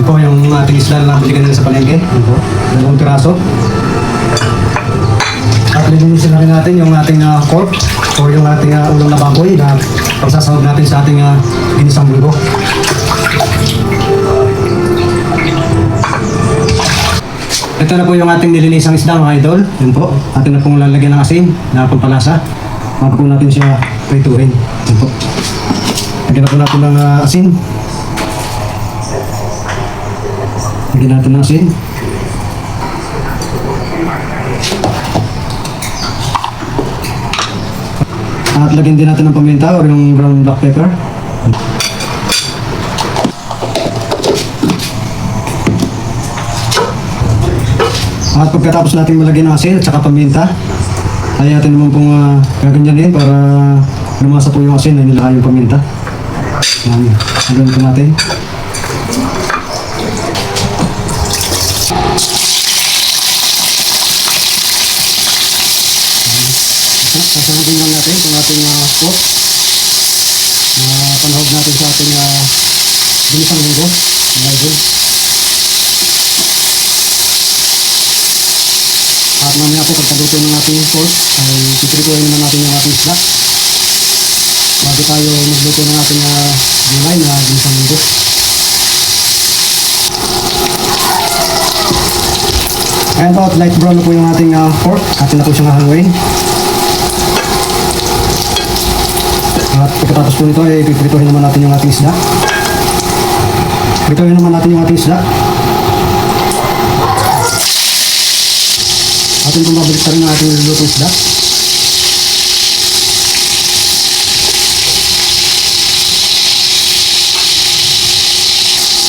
Ito po yung ating isla na nabili kanina sa palengke. Ito, 2 piraso. At lilinisin na rin natin yung ating pork o yung ating ulam na baboy na pagsasahog natin sa ating ginisang munggo. Ito na po yung ating nilinisang isda mga idol. Yun po, atin na pong lalagyan ng asin na pampalasa. Bago po natin siya prituhin. Yun po. Lagyan na po natin ng asin. Lagyan natin ng asin. At lagyan din natin ng paminta o yung brown black pepper. At pagkatapos natin malagyan ng asin at saka paminta, ay atin naman pong gaganyanin para lumasa po yung asin na nilaha yung paminta. Yan, lagyan po natin. Sasahugin lang natin kung ating pork. Panahog natin sa ating ginisang munggo. At mamaya po pagkaluto ng ating pork ay pipirituhin naman natin yung ating isda bago tayo magluto ng ating gulay na ginisang munggo. Ayan po, at light brown na po yung ating pork. Atin na po siyang hahanguin. At pagkatapos po nito ay pipirituhin naman natin yung ating isda. Pirituhin naman natin yung ating isda. Atin pong babalik rin ang ating nilulutong isda.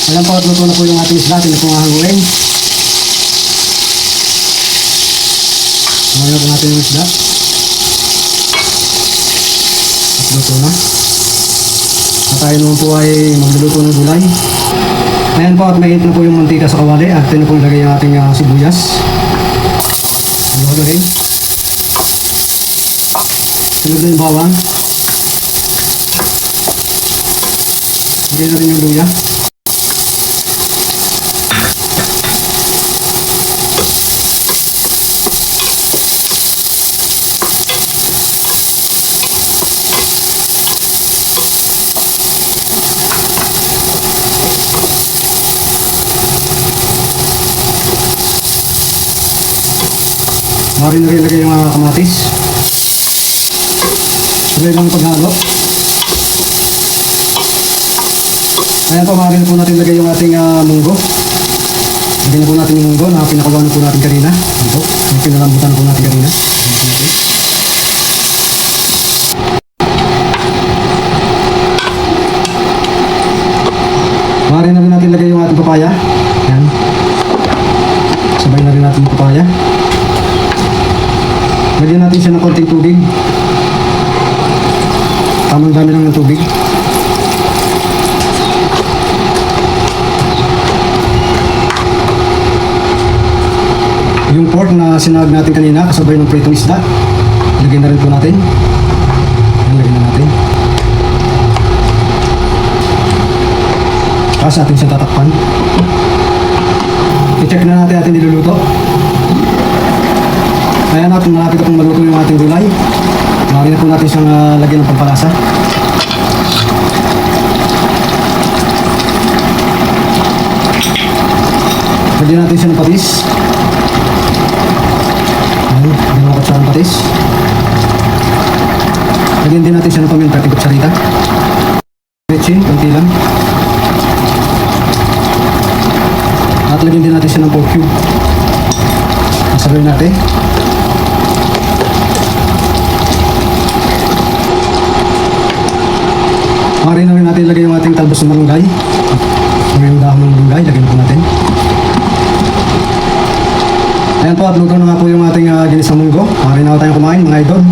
Ayan po, at luto na po yung ating isda. Atin na pong hahanguin. Ngayon po natin yung isda. At luto na. At tayo naman po ay magluluto ng gulay. Ayan po, at may na po yung mantika sa kawali. At tayo na po ilagay yung ating sibuyas. Luto rin. Sunod na yung bawang. Lagay na rin yung luya. Mari na rin lagay yung kamatis. Tuloy lang yung paghalo. Ayan po, mari na po natin lagay yung ating munggo. Lagay na po natin yung munggo na pinakuluan na po natin kanina. Ito, yung pinalambutan na po natin kanina. Mari na rin natin lagay yung ating papaya. Ayan. Sabay na rin natin yung papaya. Lagyan natin siya ng konting tubig. Tamang dami lang ng tubig. Yung pork na sinahag natin kanina kasabay ng pritong isda, lagyan na rin po natin. Lagyan na natin. Tapos natin siya tatakpan. I-check na natin ating niluluto. Kaya natin malapit na pong maluto yung ating gulay. Maaari na po natin siyang lagyan ng pampalasa. Lagyan natin siya ng patis. Ayan, lagyan ng kutsara ng patis. Lagyan din natin siya ng paminta at kutsarita. Retsin, konti lang. At lagyan din natin siya ng pork cube. Masabay natin. Maaari na rin natin ilagay yung ating talbos ng malunggay. O yung dahon ng malunggay, lagyan po natin. Ayan po, at luto na nga po yung ating ginisang munggo. Maaari na tayong kumain, mga idol.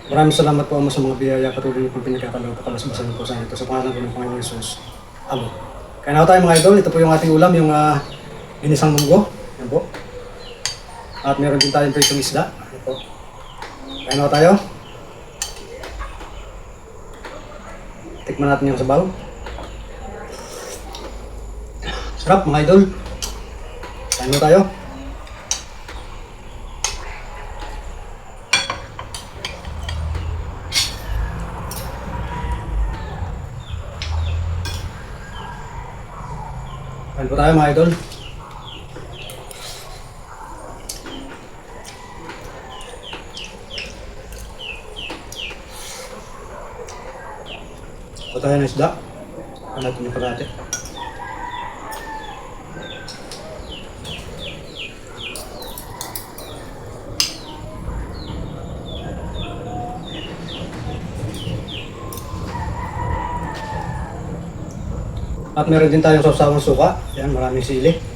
Maraming salamat po sa mga biyaya patuloy po pinagkakalaw po kalasbasan po sa ito. Sa pangalan po ng Panginoon Jesus. Amen. Kaya na tayo mga idol, ito po yung ating ulam, yung ginisang munggo. Ayan po. At meron din tayong pritong isda. Ayan po. Kaya na tayo. Tikman natin yung sabaw. Sarap mga idol. Kain mo tayo. Kain po tayo mga idol. Ito tayo ng isda. Ano ito na natin. At meron din tayong sawsawang suka. Yan, maraming sili.